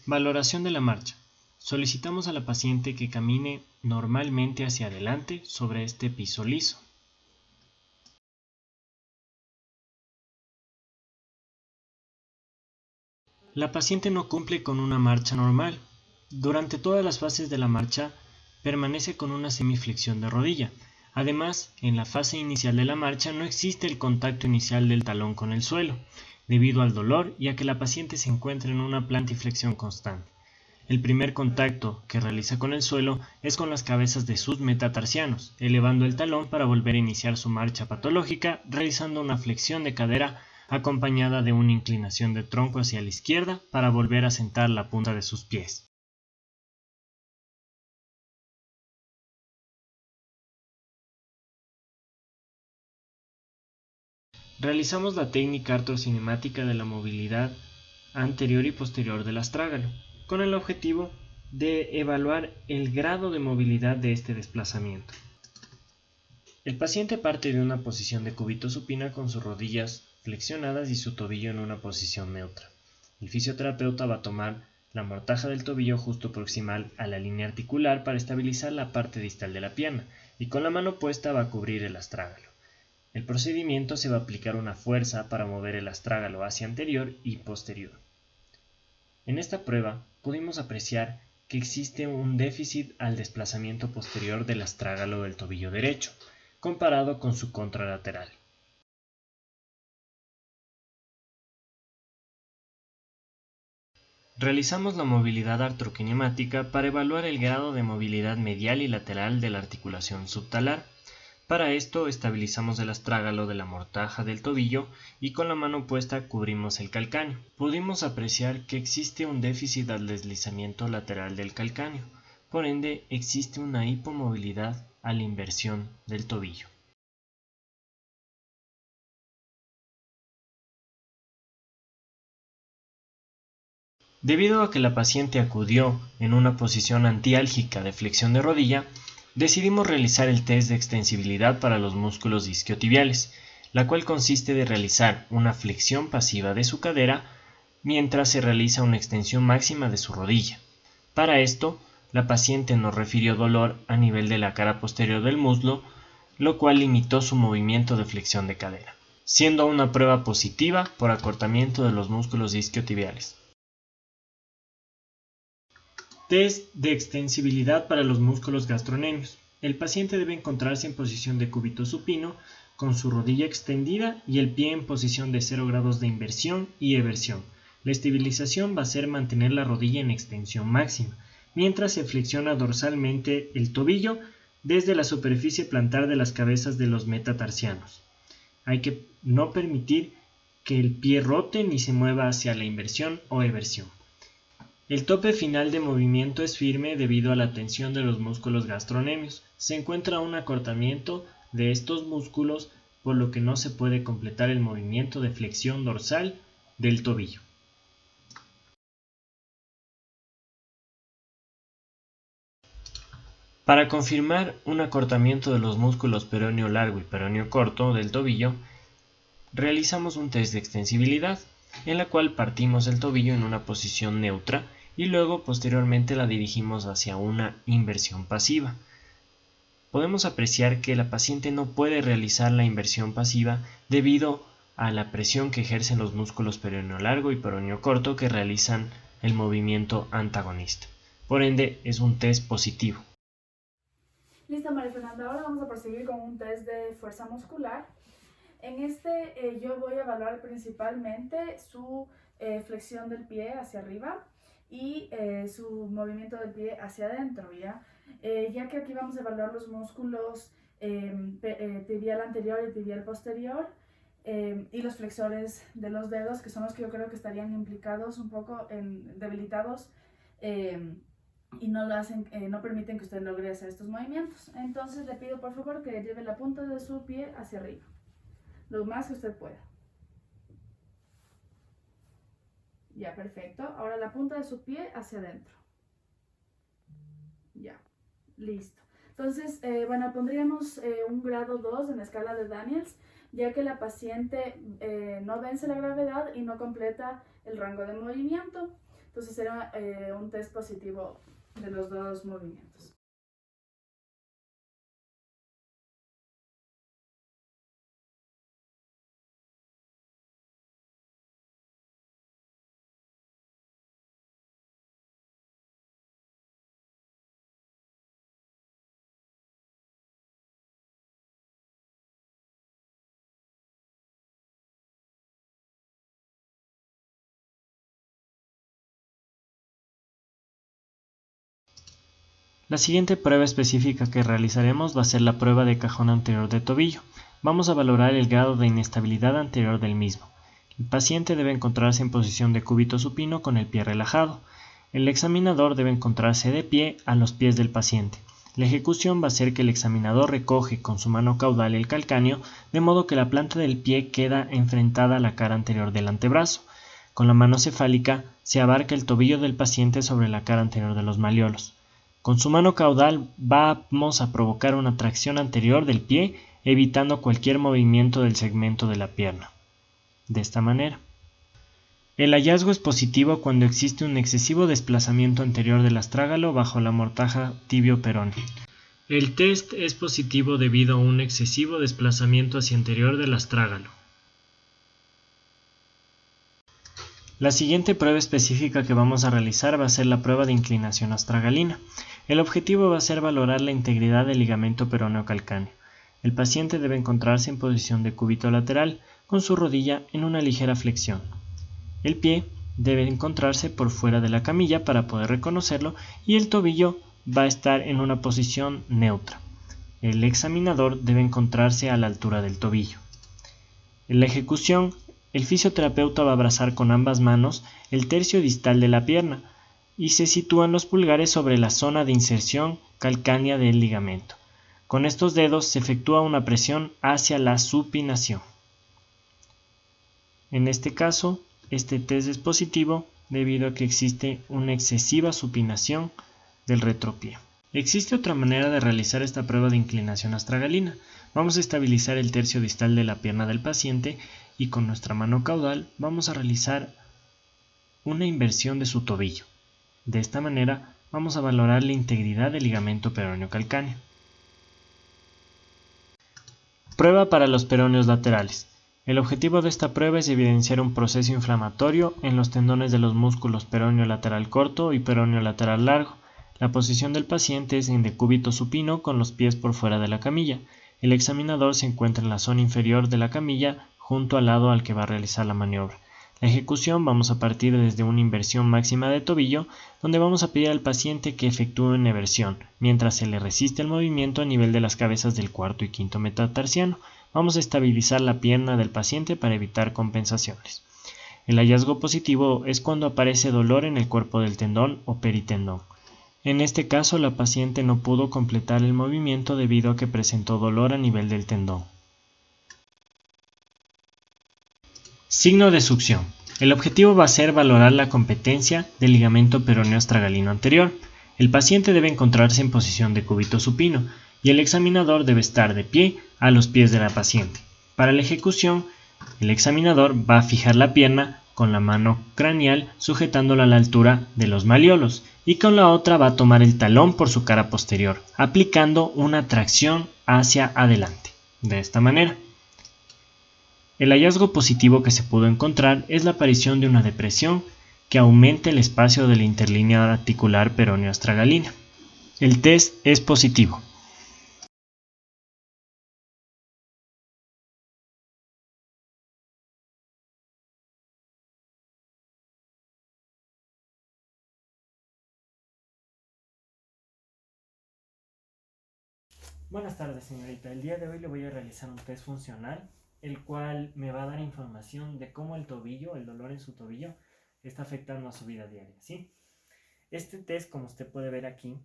Valoración de la marcha. Solicitamos a la paciente que camine normalmente hacia adelante sobre este piso liso. La paciente no cumple con una marcha normal. Durante todas las fases de la marcha permanece con una semiflexión de rodilla. Además, en la fase inicial de la marcha no existe el contacto inicial del talón con el suelo, debido al dolor y a que la paciente se encuentra en una plantiflexión constante. El primer contacto que realiza con el suelo es con las cabezas de sus metatarsianos, elevando el talón para volver a iniciar su marcha patológica, realizando una flexión de cadera acompañada de una inclinación de tronco hacia la izquierda para volver a sentar la punta de sus pies. Realizamos la técnica artrocinemática de la movilidad anterior y posterior del astrágalo, con el objetivo de evaluar el grado de movilidad de este desplazamiento. El paciente parte de una posición de cúbito supina con sus rodillas flexionadas y su tobillo en una posición neutra. El fisioterapeuta va a tomar la mortaja del tobillo justo proximal a la línea articular para estabilizar la parte distal de la pierna y con la mano opuesta va a cubrir el astrágalo. El procedimiento se va a aplicar una fuerza para mover el astrágalo hacia anterior y posterior. En esta prueba pudimos apreciar que existe un déficit al desplazamiento posterior del astrágalo del tobillo derecho, comparado con su contralateral. Realizamos la movilidad artrokinemática para evaluar el grado de movilidad medial y lateral de la articulación subtalar. Para esto estabilizamos el astrágalo de la mortaja del tobillo y con la mano opuesta cubrimos el calcáneo. Pudimos apreciar que existe un déficit al deslizamiento lateral del calcáneo, por ende existe una hipomovilidad a la inversión del tobillo. Debido a que la paciente acudió en una posición antiálgica de flexión de rodilla, decidimos realizar el test de extensibilidad para los músculos isquiotibiales, la cual consiste de realizar una flexión pasiva de su cadera mientras se realiza una extensión máxima de su rodilla. Para esto, la paciente nos refirió dolor a nivel de la cara posterior del muslo, lo cual limitó su movimiento de flexión de cadera, siendo una prueba positiva por acortamiento de los músculos isquiotibiales. Test de extensibilidad para los músculos gastrocnemios. El paciente debe encontrarse en posición de cúbito supino, con su rodilla extendida y el pie en posición de 0 grados de inversión y eversión. La estabilización va a ser mantener la rodilla en extensión máxima, mientras se flexiona dorsalmente el tobillo desde la superficie plantar de las cabezas de los metatarsianos. Hay que no permitir que el pie rote ni se mueva hacia la inversión o eversión. El tope final de movimiento es firme debido a la tensión de los músculos gastrocnemios. Se encuentra un acortamiento de estos músculos, por lo que no se puede completar el movimiento de flexión dorsal del tobillo. Para confirmar un acortamiento de los músculos peroneo largo y peroneo corto del tobillo, realizamos un test de extensibilidad, en la cual partimos el tobillo en una posición neutra y luego posteriormente la dirigimos hacia una inversión pasiva. Podemos apreciar que la paciente no puede realizar la inversión pasiva debido a la presión que ejercen los músculos peroneo largo y peroneo corto que realizan el movimiento antagonista. Por ende, es un test positivo. Listo, María Fernanda, ahora vamos a proseguir con un test de fuerza muscular. En yo voy a evaluar principalmente su flexión del pie hacia arriba y su movimiento del pie hacia adentro, ya que aquí vamos a evaluar los músculos tibial anterior y tibial posterior y los flexores de los dedos, que son los que yo creo que estarían implicados un poco debilitados y no permiten que usted logre hacer estos movimientos. Entonces le pido por favor que lleve la punta de su pie hacia arriba, lo más que usted pueda. Ya, perfecto. Ahora la punta de su pie hacia adentro. Ya, listo. Entonces, bueno, pondríamos un grado 2 en la escala de Daniels, ya que la paciente no vence la gravedad y no completa el rango de movimiento. Entonces era un test positivo de los dos movimientos. La siguiente prueba específica que realizaremos va a ser la prueba de cajón anterior de tobillo. Vamos a valorar el grado de inestabilidad anterior del mismo. El paciente debe encontrarse en posición de cúbito supino con el pie relajado. El examinador debe encontrarse de pie a los pies del paciente. La ejecución va a ser que el examinador recoge con su mano caudal el calcáneo, de modo que la planta del pie queda enfrentada a la cara anterior del antebrazo. Con la mano cefálica se abarca el tobillo del paciente sobre la cara anterior de los malleolos. Con su mano caudal vamos a provocar una tracción anterior del pie, evitando cualquier movimiento del segmento de la pierna. De esta manera. El hallazgo es positivo cuando existe un excesivo desplazamiento anterior del astrágalo bajo la mortaja tibio-peroneo. El test es positivo debido a un excesivo desplazamiento hacia anterior del astrágalo. La siguiente prueba específica que vamos a realizar va a ser la prueba de inclinación astragalina. El objetivo va a ser valorar la integridad del ligamento peroneo calcáneo. El paciente debe encontrarse en posición de cúbito lateral, con su rodilla en una ligera flexión. El pie debe encontrarse por fuera de la camilla para poder reconocerlo y el tobillo va a estar en una posición neutra. El examinador debe encontrarse a la altura del tobillo. En la ejecución, el fisioterapeuta va a abrazar con ambas manos el tercio distal de la pierna y se sitúan los pulgares sobre la zona de inserción calcánea del ligamento. Con estos dedos se efectúa una presión hacia la supinación. En este caso, este test es positivo debido a que existe una excesiva supinación del retropié. Existe otra manera de realizar esta prueba de inclinación astragalina. Vamos a estabilizar el tercio distal de la pierna del paciente y con nuestra mano caudal vamos a realizar una inversión de su tobillo. De esta manera vamos a valorar la integridad del ligamento peroneo calcáneo. Prueba para los peroneos laterales. El objetivo de esta prueba es evidenciar un proceso inflamatorio en los tendones de los músculos peroneo lateral corto y peroneo lateral largo. La posición del paciente es en decúbito supino con los pies por fuera de la camilla. El examinador se encuentra en la zona inferior de la camilla junto al lado al que va a realizar la maniobra. La ejecución vamos a partir desde una inversión máxima de tobillo, donde vamos a pedir al paciente que efectúe una eversión, mientras se le resiste el movimiento a nivel de las cabezas del cuarto y quinto metatarsiano. Vamos a estabilizar la pierna del paciente para evitar compensaciones. El hallazgo positivo es cuando aparece dolor en el cuerpo del tendón o peritendón. En este caso, la paciente no pudo completar el movimiento debido a que presentó dolor a nivel del tendón. Signo de succión. El objetivo va a ser valorar la competencia del ligamento peroneo astragalino anterior. El paciente debe encontrarse en posición de cúbito supino y el examinador debe estar de pie a los pies de la paciente. Para la ejecución, el examinador va a fijar la pierna con la mano craneal sujetándola a la altura de los malleolos y con la otra va a tomar el talón por su cara posterior, aplicando una tracción hacia adelante. De esta manera. El hallazgo positivo que se pudo encontrar es la aparición de una depresión que aumenta el espacio de la interlínea articular peroneo-astragalina. El test es positivo. Buenas tardes, señorita. El día de hoy le voy a realizar un test funcional, el cual me va a dar información de cómo el tobillo, el dolor en su tobillo, está afectando a su vida diaria, ¿sí? Este test, como usted puede ver aquí,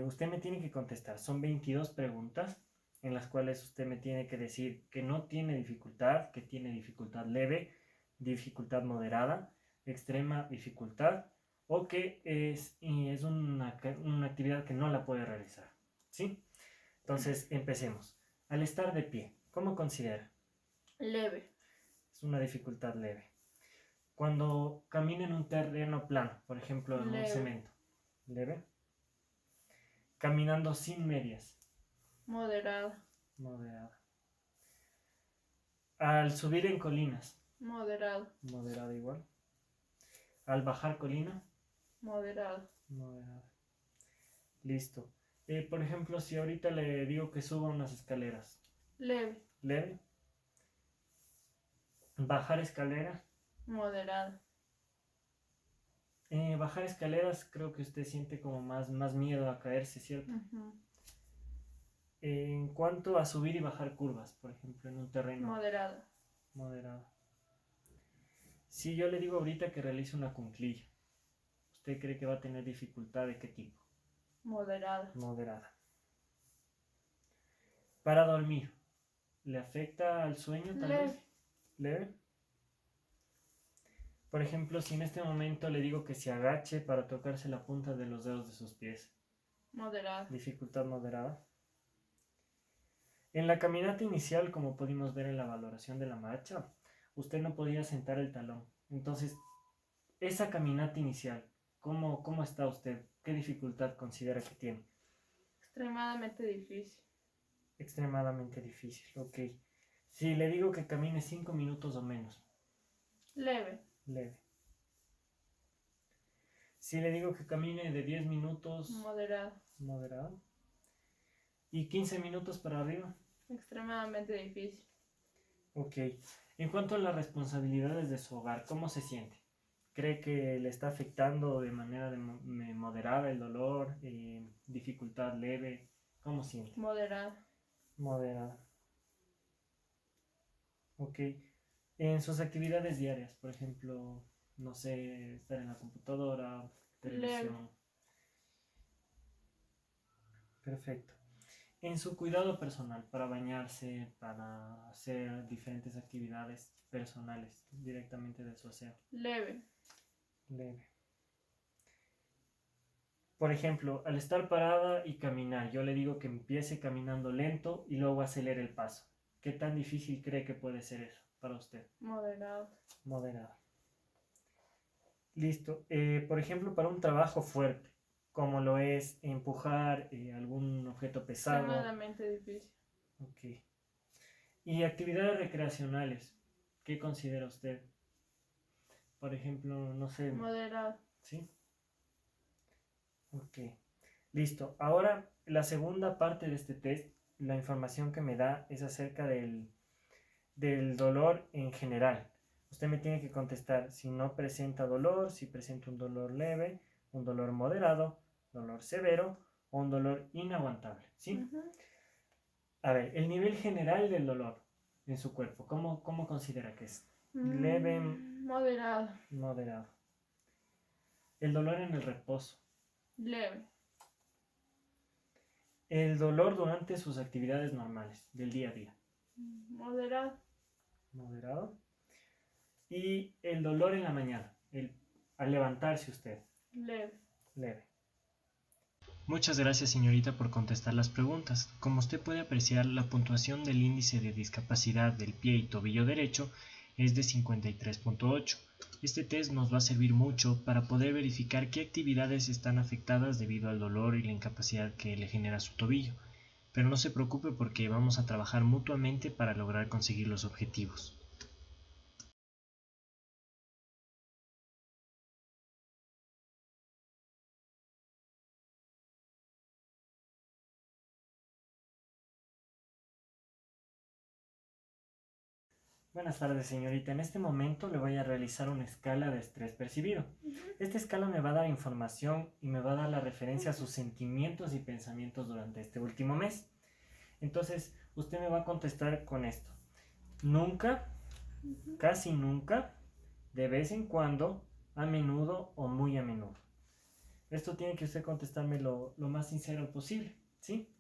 usted me tiene que contestar. Son 22 preguntas en las cuales usted me tiene que decir que no tiene dificultad, que tiene dificultad leve, dificultad moderada, extrema dificultad o que es una actividad que no la puede realizar, ¿sí? Entonces, empecemos. Al estar de pie, ¿cómo considera? Leve. Es una dificultad leve. Cuando camina en un terreno plano, por ejemplo, en un cemento. Leve. Caminando sin medias. Moderada. Moderada. Al subir en colinas. Moderado. Moderada igual. Al bajar colina. Moderado. Moderada. Listo. Por ejemplo, si ahorita le digo que suba unas escaleras. Leve. Leve. Bajar escalera. Moderado. Bajar escaleras creo que usted siente como más miedo a caerse, ¿cierto? En cuanto a subir y bajar curvas, por ejemplo, en un terreno. Moderado. Moderado. Si yo le digo ahorita que realice una cunclilla, ¿usted cree que va a tener dificultad de qué tipo? Moderada. Moderada. Para dormir, ¿le afecta al sueño tal vez? Leve. Por ejemplo, si en este momento le digo que se agache para tocarse la punta de los dedos de sus pies. Moderada. Dificultad moderada. En la caminata inicial, como pudimos ver en la valoración de la marcha, usted no podía sentar el talón. Entonces, esa caminata inicial, ¿cómo está usted? ¿Qué dificultad considera que tiene? Extremadamente difícil. Extremadamente difícil, ok. Si le digo que camine 5 minutos o menos. Leve. Leve. Si le digo que camine de 10 minutos. Moderado. Moderado. ¿Y 15 minutos para arriba? Extremadamente difícil. Ok. En cuanto a las responsabilidades de su hogar, ¿cómo se siente? ¿Cree que le está afectando de manera moderada el dolor? ¿Dificultad leve? ¿Cómo siente? Moderada. Moderada. Ok. En sus actividades diarias, por ejemplo, no sé, estar en la computadora, televisión. Leve. Perfecto. En su cuidado personal, para bañarse, para hacer diferentes actividades personales directamente de su aseo. Leve. Leve. Por ejemplo, al estar parada y caminar, yo le digo que empiece caminando lento y luego acelere el paso. ¿Qué tan difícil cree que puede ser eso para usted? Moderado. Moderado. Listo. Por ejemplo, para un trabajo fuerte, como lo es empujar algún objeto pesado. Extremadamente difícil. Ok. Y actividades recreacionales, ¿qué considera usted? Por ejemplo, no sé. Moderado. ¿Sí? Ok. Listo. Ahora, la segunda parte de este test, la información que me da es acerca del dolor en general. Usted me tiene que contestar si no presenta dolor, si presenta un dolor leve, un dolor moderado, dolor severo o un dolor inaguantable. ¿Sí? A ver, el nivel general del dolor en su cuerpo, ¿cómo considera que es? Leve. Moderado. Moderado. El dolor en el reposo. Leve. El dolor durante sus actividades normales del día a día. Moderado. Moderado. Y el dolor en la mañana, al levantarse usted. Leve. Leve. Muchas gracias, señorita, por contestar las preguntas. Como usted puede apreciar, la puntuación del índice de discapacidad del pie y tobillo derecho es de 53.8. Este test nos va a servir mucho para poder verificar qué actividades están afectadas debido al dolor y la incapacidad que le genera su tobillo. Pero no se preocupe porque vamos a trabajar mutuamente para lograr conseguir los objetivos. Buenas tardes, señorita. En este momento le voy a realizar una escala de estrés percibido. Esta escala me va a dar información y me va a dar la referencia a sus sentimientos y pensamientos durante este último mes. Entonces, usted me va a contestar con esto. Nunca, casi nunca, de vez en cuando, a menudo o muy a menudo. Esto tiene que usted contestarme lo más sincero posible, ¿sí?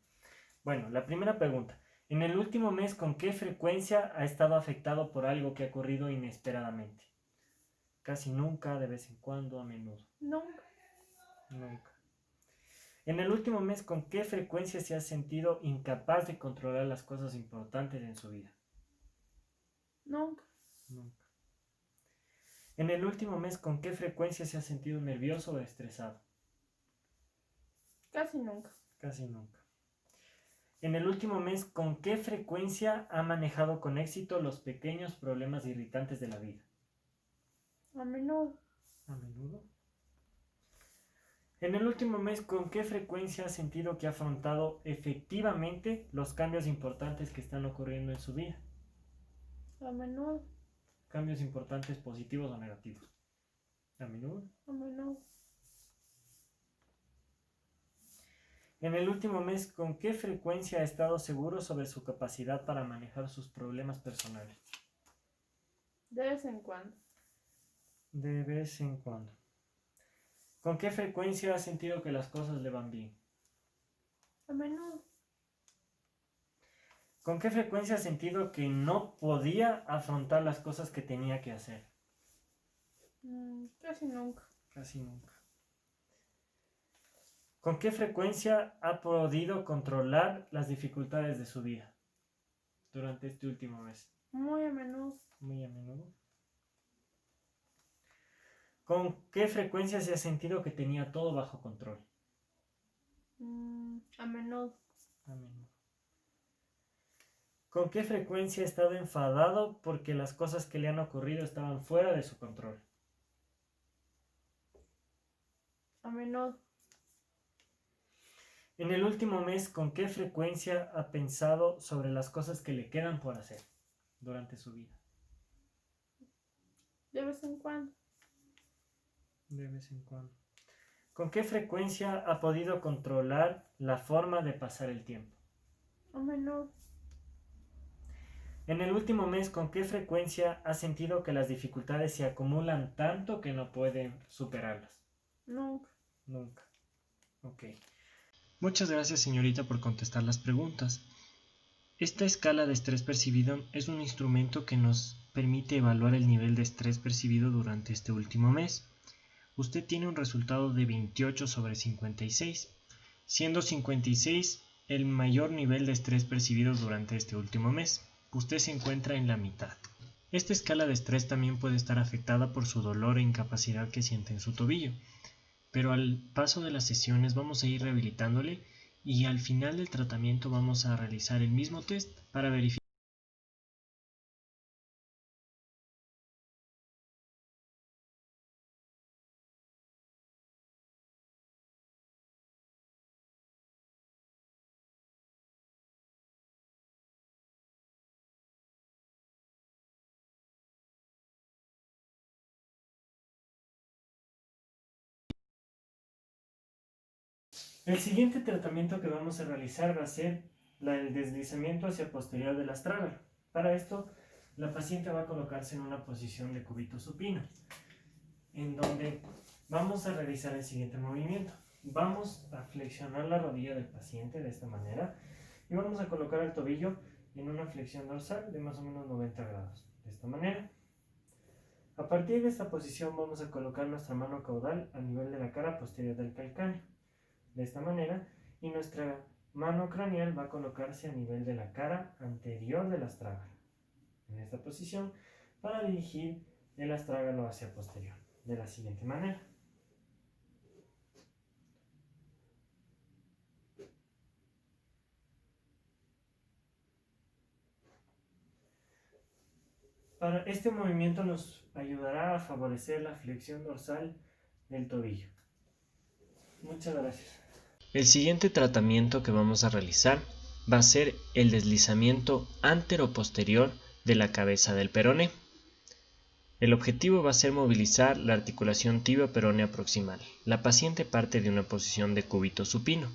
Bueno, la primera pregunta. En el último mes, ¿con qué frecuencia ha estado afectado por algo que ha ocurrido inesperadamente? Casi nunca, de vez en cuando, a menudo. Nunca. Nunca. En el último mes, ¿con qué frecuencia se ha sentido incapaz de controlar las cosas importantes en su vida? Nunca. Nunca. En el último mes, ¿con qué frecuencia se ha sentido nervioso o estresado? Casi nunca. Casi nunca. En el último mes, ¿con qué frecuencia ha manejado con éxito los pequeños problemas irritantes de la vida? A menudo. A menudo. En el último mes, ¿con qué frecuencia ha sentido que ha afrontado efectivamente los cambios importantes que están ocurriendo en su vida? A menudo. Cambios importantes positivos o negativos. A menudo. A menudo. En el último mes, ¿con qué frecuencia ha estado seguro sobre su capacidad para manejar sus problemas personales? De vez en cuando. De vez en cuando. ¿Con qué frecuencia ha sentido que las cosas le van bien? A menudo. ¿Con qué frecuencia ha sentido que no podía afrontar las cosas que tenía que hacer? Casi nunca. Casi nunca. ¿Con qué frecuencia ha podido controlar las dificultades de su vida durante este último mes? Muy a menudo. Muy a menudo. ¿Con qué frecuencia se ha sentido que tenía todo bajo control? A menudo. A menudo. ¿Con qué frecuencia ha estado enfadado porque las cosas que le han ocurrido estaban fuera de su control? A menudo. En el último mes, ¿con qué frecuencia ha pensado sobre las cosas que le quedan por hacer durante su vida? De vez en cuando. De vez en cuando. ¿Con qué frecuencia ha podido controlar la forma de pasar el tiempo? A menudo. En el último mes, ¿con qué frecuencia ha sentido que las dificultades se acumulan tanto que no pueden superarlas? Nunca. Nunca. Ok. Muchas gracias, señorita, por contestar las preguntas. Esta escala de estrés percibido es un instrumento que nos permite evaluar el nivel de estrés percibido durante este último mes. Usted tiene un resultado de 28 sobre 56, siendo 56 el mayor nivel de estrés percibido durante este último mes. Usted se encuentra en la mitad. Esta escala de estrés también puede estar afectada por su dolor e incapacidad que siente en su tobillo, pero al paso de las sesiones vamos a ir rehabilitándole y al final del tratamiento vamos a realizar el mismo test para verificar. El siguiente tratamiento que vamos a realizar va a ser el deslizamiento hacia posterior del astrágalo. Para esto, la paciente va a colocarse en una posición de cúbito supino, en donde vamos a realizar el siguiente movimiento. Vamos a flexionar la rodilla del paciente de esta manera y vamos a colocar el tobillo en una flexión dorsal de más o menos 90 grados. De esta manera. A partir de esta posición vamos a colocar nuestra mano caudal a nivel de la cara posterior del calcáneo. De esta manera, y nuestra mano craneal va a colocarse a nivel de la cara anterior del astrágalo, en esta posición, para dirigir el astrágalo hacia posterior, de la siguiente manera. Para este movimiento nos ayudará a favorecer la flexión dorsal del tobillo. Muchas gracias. El siguiente tratamiento que vamos a realizar va a ser el deslizamiento antero-posterior de la cabeza del peroné. El objetivo va a ser movilizar la articulación tibio-peronea proximal. La paciente parte de una posición de cúbito supino,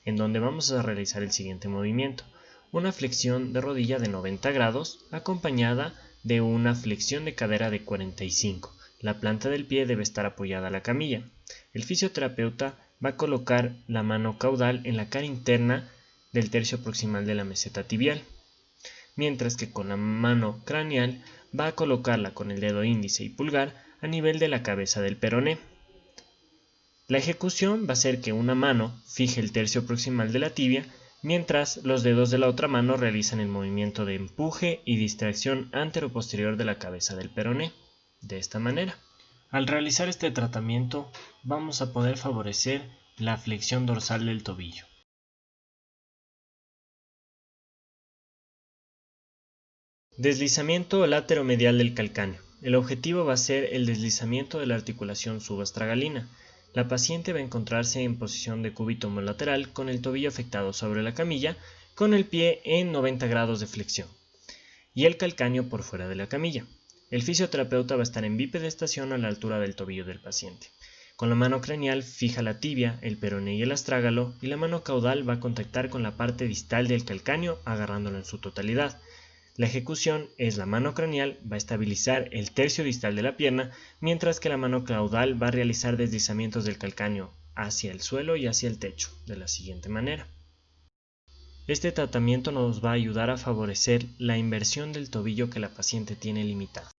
en donde vamos a realizar el siguiente movimiento: una flexión de rodilla de 90 grados acompañada de una flexión de cadera de 45. La planta del pie debe estar apoyada a la camilla. El fisioterapeuta va a colocar la mano caudal en la cara interna del tercio proximal de la meseta tibial, mientras que con la mano craneal va a colocarla con el dedo índice y pulgar a nivel de la cabeza del peroné. La ejecución va a ser que una mano fije el tercio proximal de la tibia, mientras los dedos de la otra mano realizan el movimiento de empuje y distracción antero-posterior de la cabeza del peroné. de esta manera. Al realizar este tratamiento vamos a poder favorecer la flexión dorsal del tobillo. Deslizamiento lateromedial del calcáneo. El objetivo va a ser el deslizamiento de la articulación subastragalina. La paciente va a encontrarse en posición de cúbito homolateral con el tobillo afectado sobre la camilla, con el pie en 90 grados de flexión y el calcáneo por fuera de la camilla. El fisioterapeuta va a estar en bipedestación a la altura del tobillo del paciente. Con la mano craneal fija la tibia, el peroné y el astrágalo, y la mano caudal va a contactar con la parte distal del calcáneo agarrándolo en su totalidad. La ejecución es la mano craneal va a estabilizar el tercio distal de la pierna, mientras que la mano caudal va a realizar deslizamientos del calcáneo hacia el suelo y hacia el techo, de la siguiente manera. Este tratamiento nos va a ayudar a favorecer la inversión del tobillo que la paciente tiene limitada.